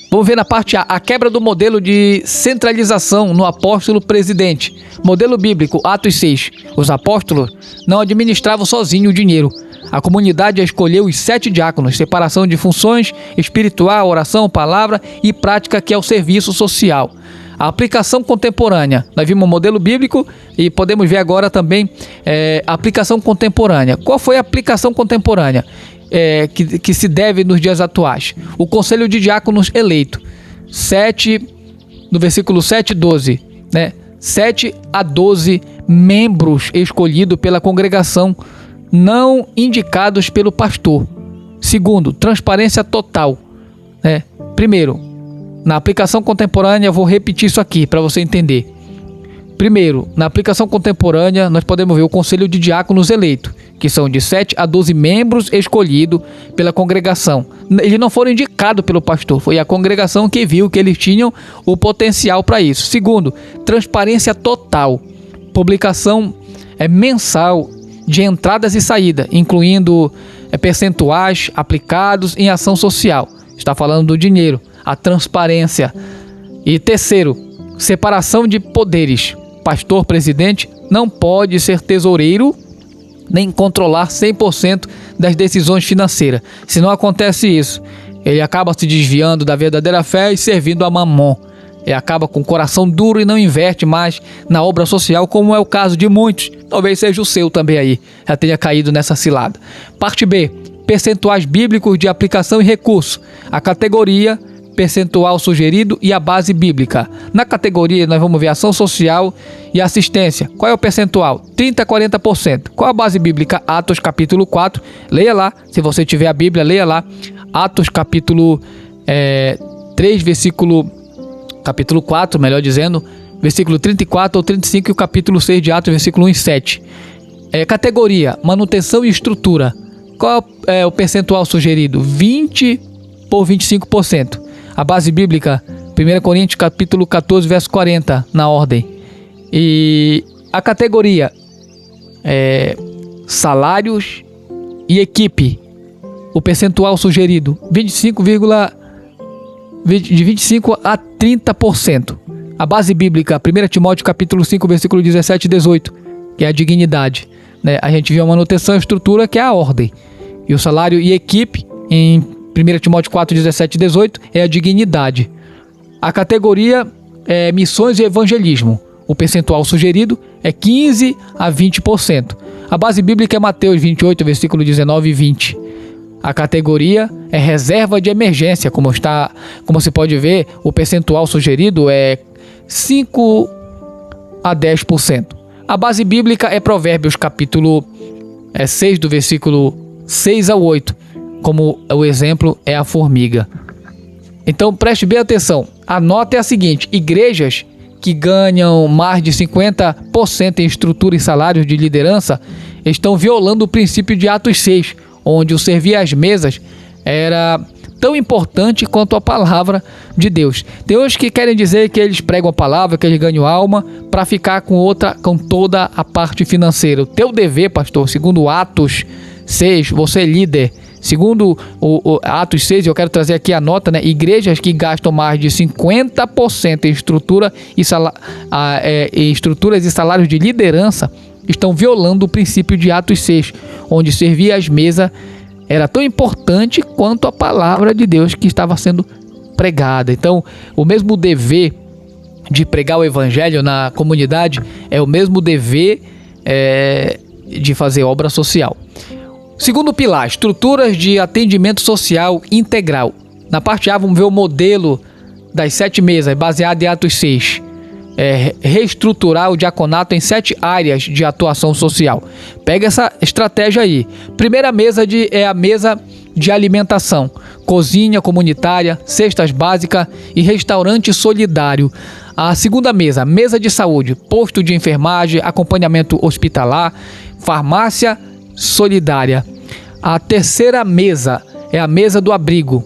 Vamos ver na parte A, a quebra do modelo de centralização no apóstolo presidente. Modelo bíblico, Atos 6. Os apóstolos não administravam sozinhos o dinheiro. A comunidade escolheu os 7 diáconos, separação de funções, espiritual, oração, palavra e prática, que é o serviço social. A aplicação contemporânea. Nós vimos o modelo bíblico e podemos ver agora também a aplicação contemporânea. Qual foi a aplicação contemporânea que se deve nos dias atuais? O conselho de diáconos eleito. No versículo 7 e 12. Né? 7 a 12 membros escolhidos pela congregação, não indicados pelo pastor. Segundo, transparência total. Né? Primeiro, na aplicação contemporânea, eu vou repetir isso aqui para você entender. Primeiro, na aplicação contemporânea, nós podemos ver o conselho de diáconos eleito, que são de 7 a 12 membros escolhidos pela congregação. Eles não foram indicados pelo pastor, foi a congregação que viu que eles tinham o potencial para isso. Segundo, transparência total. Publicação mensal de entradas e saídas, incluindo percentuais aplicados em ação social. Está falando do dinheiro. A transparência. E terceiro, separação de poderes. Pastor, presidente não pode ser tesoureiro nem controlar 100% das decisões financeiras. Se não acontece isso, ele acaba se desviando da verdadeira fé e servindo a mamon. Ele acaba com o coração duro e não investe mais na obra social, como é o caso de muitos. Talvez seja o seu também aí, já tenha caído nessa cilada. Parte B, percentuais bíblicos de aplicação e recurso. A categoria, percentual sugerido e a base bíblica. Na categoria nós vamos ver ação social e assistência. Qual é o percentual? 30% a 40%. Qual a base bíblica? Atos capítulo 4. Leia lá, se você tiver a Bíblia, leia lá. Atos capítulo 3, capítulo 4, melhor dizendo, versículo 34 ou 35 e o capítulo 6 de Atos, versículo 1 e 7. Categoria, manutenção e estrutura. Qual é o percentual sugerido? 20 por 25%. A base bíblica, 1 Coríntios capítulo 14, verso 40, na ordem. E a categoria, salários e equipe. O percentual sugerido, de 25 a 30%. A base bíblica, 1 Timóteo capítulo 5, versículo 17 e 18, que é a dignidade. Né? A gente viu a manutenção e estrutura, que é a ordem. E o salário e equipe, em 1 Timóteo 4, 17 e 18, é a dignidade. A categoria é missões e evangelismo. O percentual sugerido é 15 a 20%. A base bíblica é Mateus 28, versículo 19 e 20. A categoria é reserva de emergência, como se pode ver, o percentual sugerido é 5 a 10%. A base bíblica é Provérbios capítulo 6, do versículo 6 ao 8, como o exemplo é a formiga. Então preste bem atenção, a nota é a seguinte: igrejas que ganham mais de 50% em estrutura e salários de liderança estão violando o princípio de Atos 6, onde o servir às mesas era tão importante quanto a palavra de Deus. Tem uns que querem dizer que eles pregam a palavra, que eles ganham alma, para ficar com toda a parte financeira. O teu dever, pastor, segundo Atos 6, você é líder. Segundo o Atos 6, eu quero trazer aqui a nota, né? Igrejas que gastam mais de 50% em estruturas e salários de liderança estão violando o princípio de Atos 6, onde servir às mesas era tão importante quanto a palavra de Deus que estava sendo pregada. Então, o mesmo dever de pregar o evangelho na comunidade é o mesmo dever de fazer obra social. Segundo pilar, estruturas de atendimento social integral. Na parte A, vamos ver o modelo das 7 mesas, baseado em Atos 6. Reestruturar o diaconato em 7 áreas de atuação social. Pega essa estratégia aí. Primeira mesa é a mesa de alimentação, cozinha comunitária, cestas básicas e restaurante solidário. A segunda mesa de saúde, posto de enfermagem, acompanhamento hospitalar, farmácia solidária. A terceira mesa é a mesa do abrigo,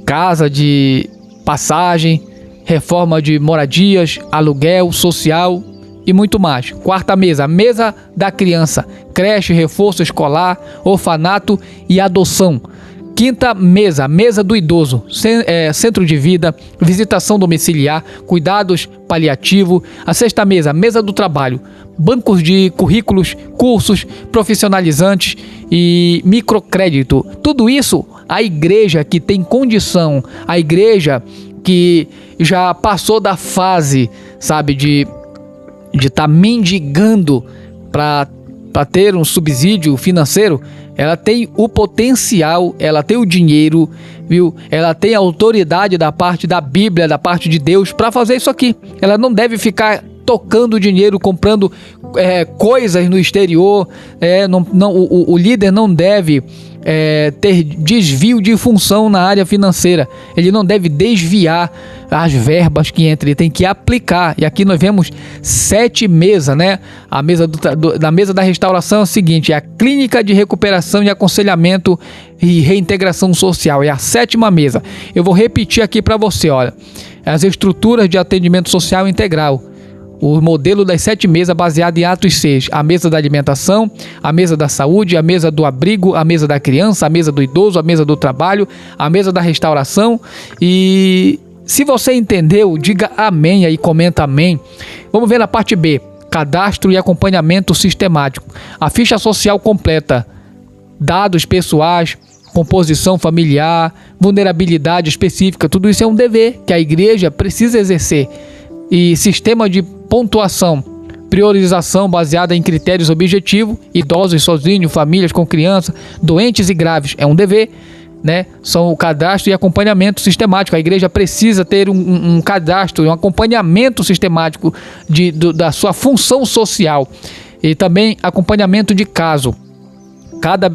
casa de passagem, reforma de moradias, aluguel social e muito mais. Quarta mesa, a mesa da criança, creche, reforço escolar, orfanato e adoção. Quinta mesa do idoso, centro de vida, visitação domiciliar, cuidados paliativos. A sexta mesa do trabalho, bancos de currículos, cursos profissionalizantes e microcrédito. Tudo isso, a igreja que tem condição, a igreja que já passou da fase, sabe, de estar mendigando para ter um subsídio financeiro, ela tem o potencial, ela tem o dinheiro, viu? Ela tem a autoridade da parte da Bíblia, da parte de Deus para fazer isso aqui. Ela não deve ficar tocando dinheiro, comprando coisas no exterior. O líder não deve ter desvio de função na área financeira. Ele não deve desviar as verbas que entram, ele tem que aplicar. E aqui nós vemos 7 mesas, né? A mesa da mesa da restauração é o seguinte: é a clínica de recuperação e aconselhamento e reintegração social. É a 7ª mesa. Eu vou repetir aqui para você, olha. As estruturas de atendimento social integral. O modelo das 7 mesas baseado em Atos 6. A mesa da alimentação, a mesa da saúde, a mesa do abrigo, a mesa da criança, a mesa do idoso, a mesa do trabalho, a mesa da restauração. E se você entendeu, diga amém aí, comenta amém. Vamos ver na parte B. Cadastro e acompanhamento sistemático. A ficha social completa. Dados pessoais, composição familiar, vulnerabilidade específica. Tudo isso é um dever que a igreja precisa exercer. E sistema de pontuação, priorização baseada em critérios objetivos, idosos sozinhos, famílias com crianças, doentes e graves, é um dever, né? São o cadastro e acompanhamento sistemático. A igreja precisa ter um cadastro, um acompanhamento sistemático da sua função social e também acompanhamento de caso. Cada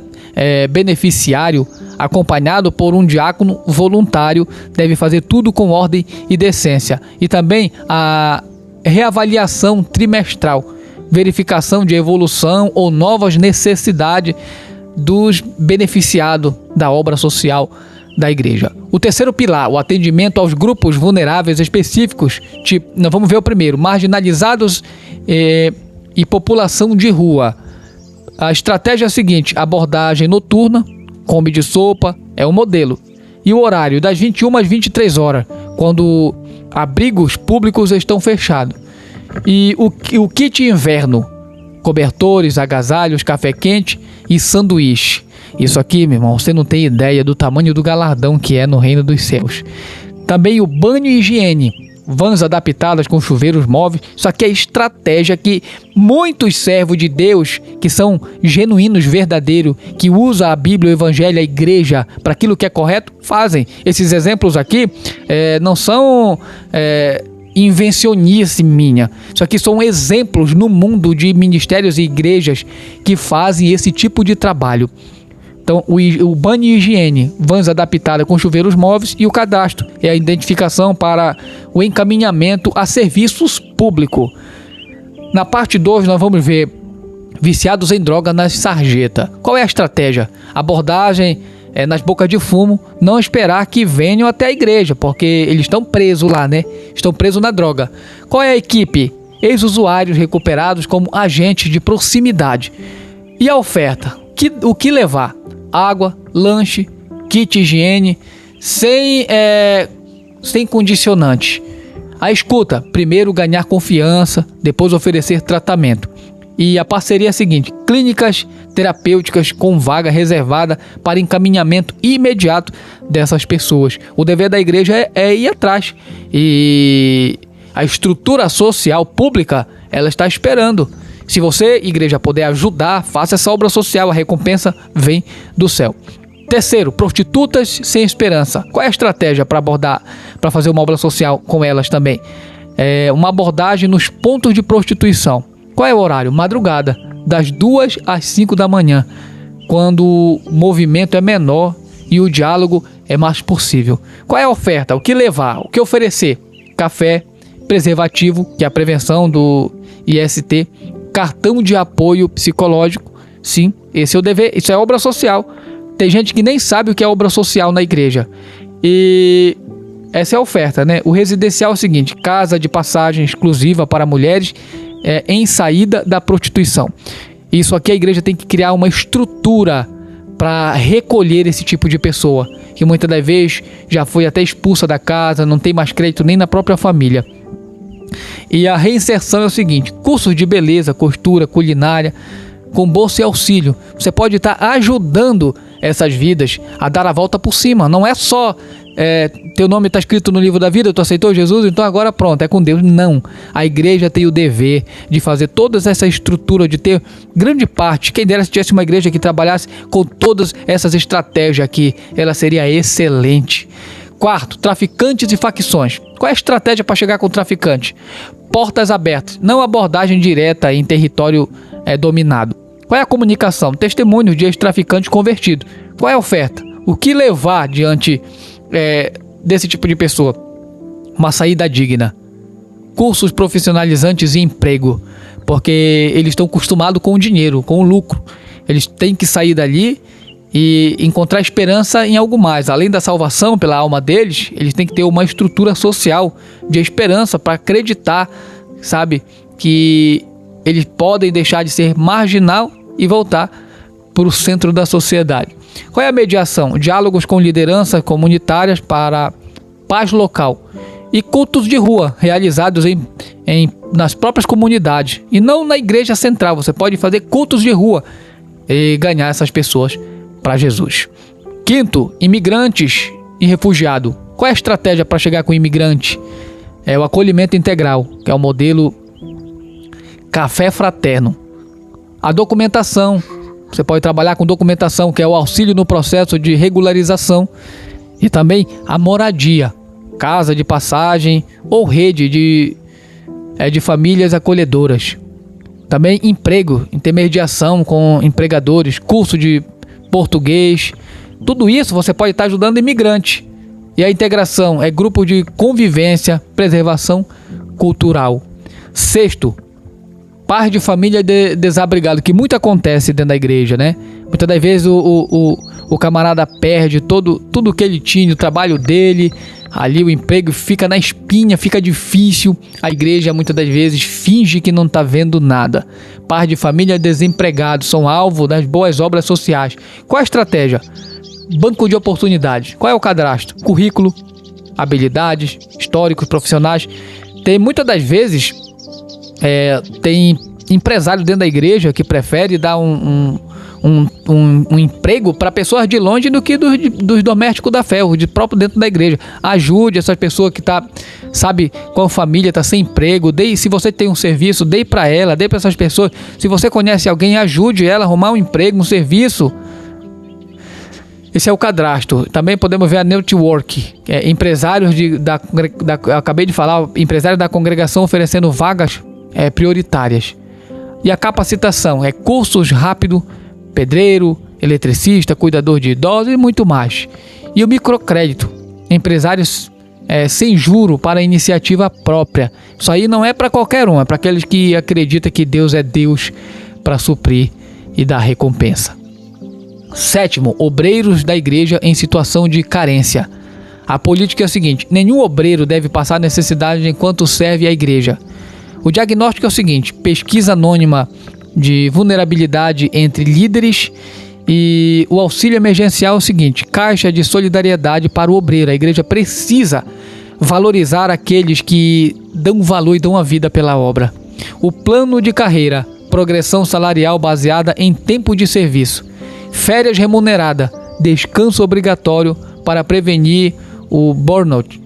beneficiário, acompanhado por um diácono voluntário, deve fazer tudo com ordem e decência. E também a reavaliação trimestral, verificação de evolução ou novas necessidades dos beneficiados da obra social da igreja. O terceiro pilar, o atendimento aos grupos vulneráveis específicos. Nós vamos ver o primeiro: marginalizados e população de rua. A estratégia é a seguinte: abordagem noturna, Kombi de sopa, é o modelo. E o horário, das 21 às 23 horas, quando abrigos públicos estão fechados. E o kit inverno, cobertores, agasalhos, café quente e sanduíche. Isso aqui, meu irmão, você não tem ideia do tamanho do galardão que é no reino dos céus. Também o banho e higiene, vans adaptadas com chuveiros móveis. Isso aqui é estratégia que muitos servos de Deus, que são genuínos, verdadeiros, que usam a Bíblia, o Evangelho, a igreja para aquilo que é correto, fazem. Esses exemplos aqui não são invencionice minha. Isso aqui são exemplos no mundo de ministérios e igrejas que fazem esse tipo de trabalho. Então, o banho e higiene, vans adaptadas com chuveiros móveis, e o cadastro é a identificação para o encaminhamento a serviços públicos. Na parte 2, nós vamos ver viciados em droga nas sarjetas. Qual é a estratégia? Abordagem nas bocas de fumo, não esperar que venham até a igreja, porque eles estão presos lá, né? Estão presos na droga. Qual é a equipe? Ex-usuários recuperados como agentes de proximidade. E a oferta? O que levar? Água, lanche, kit higiene, sem condicionantes. A escuta, primeiro ganhar confiança, depois oferecer tratamento. E a parceria é a seguinte: clínicas terapêuticas com vaga reservada para encaminhamento imediato dessas pessoas. O dever da igreja é ir atrás. E a estrutura social pública, ela está esperando. Se você, igreja, puder ajudar, faça essa obra social, a recompensa vem do céu. Terceiro, prostitutas sem esperança. Qual é a estratégia para abordar, para fazer uma obra social com elas também? Uma abordagem nos pontos de prostituição. Qual é o horário? Madrugada, das 2 às 5 da manhã, quando o movimento é menor e o diálogo é mais possível. Qual é a oferta? O que levar? O que oferecer? Café, preservativo, que é a prevenção do IST, cartão de apoio psicológico. Sim, esse é o dever, isso é obra social. Tem gente que nem sabe o que é obra social na igreja. E essa é a oferta, né? O residencial é o seguinte: casa de passagem exclusiva para mulheres em saída da prostituição. Isso aqui a igreja tem que criar uma estrutura para recolher esse tipo de pessoa, que muitas das vezes já foi até expulsa da casa, não tem mais crédito nem na própria família. E a reinserção é o seguinte: cursos de beleza, costura, culinária, com bolsa e auxílio. Você pode estar ajudando essas vidas a dar a volta por cima. Não é só teu nome está escrito no livro da vida, tu aceitou Jesus, então agora pronto, é com Deus. Não. A igreja tem o dever de fazer toda essa estrutura, de ter grande parte. Quem dera se tivesse uma igreja que trabalhasse com todas essas estratégias aqui, ela seria excelente. Quarto, traficantes e facções. Qual é a estratégia para chegar com o traficante? Portas abertas, não abordagem direta em território dominado. Qual é a comunicação? Testemunhos de ex-traficantes convertidos. Qual é a oferta? O que levar diante desse tipo de pessoa? Uma saída digna. Cursos profissionalizantes e emprego, porque eles estão acostumados com o dinheiro, com o lucro. Eles têm que sair dali e encontrar esperança em algo mais. Além da salvação pela alma deles, eles têm que ter uma estrutura social de esperança para acreditar, sabe, que eles podem deixar de ser marginal e voltar para o centro da sociedade. Qual é a mediação? Diálogos com lideranças comunitárias para paz local. E cultos de rua, realizados nas próprias comunidades. E não na igreja central. Você pode fazer cultos de rua e ganhar essas pessoas para Jesus. Quinto, imigrantes e refugiado. Qual é a estratégia para chegar com o imigrante? É o acolhimento integral, que é o modelo Café Fraterno. A documentação. Você pode trabalhar com documentação, que é o auxílio no processo de regularização. E também a moradia, casa de passagem ou rede de famílias acolhedoras. Também emprego, intermediação com empregadores, curso de português. Tudo isso você pode estar ajudando imigrante. E a integração é grupo de convivência, preservação cultural. Sexto, par de família desabrigado, que muito acontece dentro da igreja, né? Muitas das vezes o camarada perde tudo que ele tinha, o trabalho dele, ali o emprego fica na espinha, fica difícil. A igreja muitas das vezes finge que não está vendo nada. Par de família desempregado são alvo das boas obras sociais. Qual a estratégia? Banco de oportunidades. Qual é o cadastro? Currículo, habilidades, históricos, profissionais. Tem muitas das vezes tem empresário dentro da igreja que prefere dar um um emprego para pessoas de longe do que dos domésticos da fé, de próprio dentro da igreja. Ajude essas pessoas que sabe, com a família, tá sem emprego. Se você tem um serviço, dê para ela, dê para essas pessoas. Se você conhece alguém, ajude ela a arrumar um emprego, um serviço. Esse é o cadastro. Também podemos ver a network, empresários acabei de falar, empresários da congregação oferecendo vagas prioritárias. E a capacitação cursos rápidos, pedreiro, eletricista, cuidador de idosos e muito mais. E o microcrédito, empresários sem juro para iniciativa própria. Isso aí não é para qualquer um, é para aqueles que acreditam que Deus é Deus para suprir e dar recompensa. 7º, obreiros da igreja em situação de carência. A política é o seguinte: nenhum obreiro deve passar necessidade enquanto serve a igreja. O diagnóstico é o seguinte: pesquisa anônima de vulnerabilidade entre líderes, e o auxílio emergencial é o seguinte: caixa de solidariedade para o obreiro. A igreja precisa valorizar aqueles que dão valor e dão a vida pela obra. O plano de carreira, progressão salarial baseada em tempo de serviço, férias remunerada, descanso obrigatório para prevenir o burnout.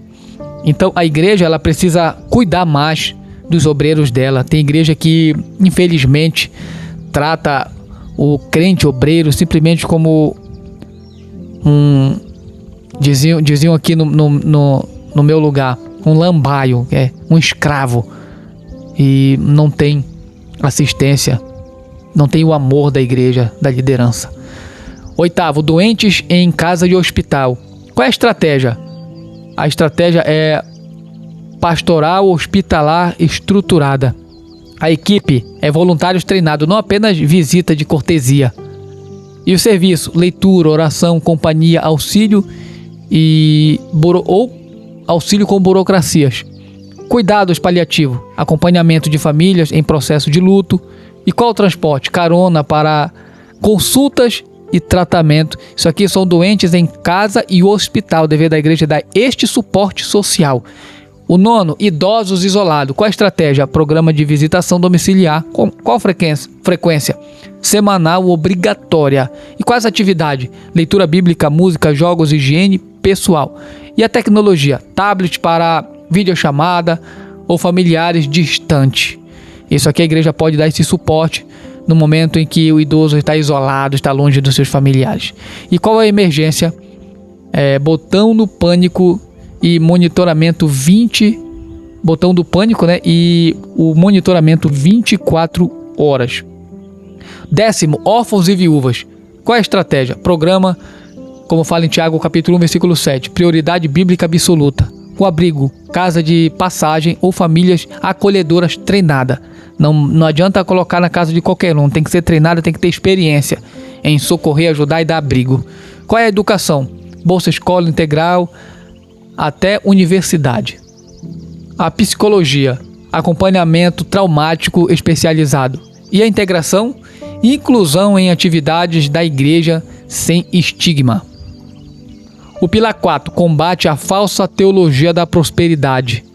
Então a igreja ela precisa cuidar mais dos obreiros dela. Tem igreja que infelizmente trata o crente obreiro simplesmente como diziam aqui no meu lugar, um lambaio, um escravo, e não tem assistência, não tem o amor da igreja, da liderança. 8º, doentes em casa de hospital. Qual é a estratégia? A estratégia é pastoral hospitalar estruturada. A equipe é voluntários treinados, não apenas visita de cortesia. E o serviço: leitura, oração, companhia, auxílio ou auxílio com burocracias. Cuidados paliativos, acompanhamento de famílias em processo de luto. E qual o transporte? Carona para consultas e tratamento. Isso aqui são doentes em casa e hospital, dever da igreja dar este suporte social. O 9º, idosos isolados. Qual a estratégia? Programa de visitação domiciliar. Com qual frequência? Semanal obrigatória. E quais atividades? Leitura bíblica, música, jogos, higiene pessoal. E a tecnologia? Tablet para videochamada ou familiares distantes. Isso aqui a igreja pode dar esse suporte no momento em que o idoso está isolado, está longe dos seus familiares. E qual é a emergência? Botão do pânico e monitoramento botão do pânico, e o monitoramento 24 horas. 10º, órfãos e viúvas. Qual é a estratégia? Programa, como fala em Tiago, capítulo 1, versículo 7, prioridade bíblica absoluta. Com abrigo, casa de passagem ou famílias acolhedoras treinadas. Não adianta colocar na casa de qualquer um, tem que ser treinada, tem que ter experiência em socorrer, ajudar e dar abrigo. Qual é a educação? Bolsa escola integral até universidade. A psicologia, acompanhamento traumático especializado. E a integração? Inclusão em atividades da igreja sem estigma. O pilar 4, combate à falsa teologia da prosperidade.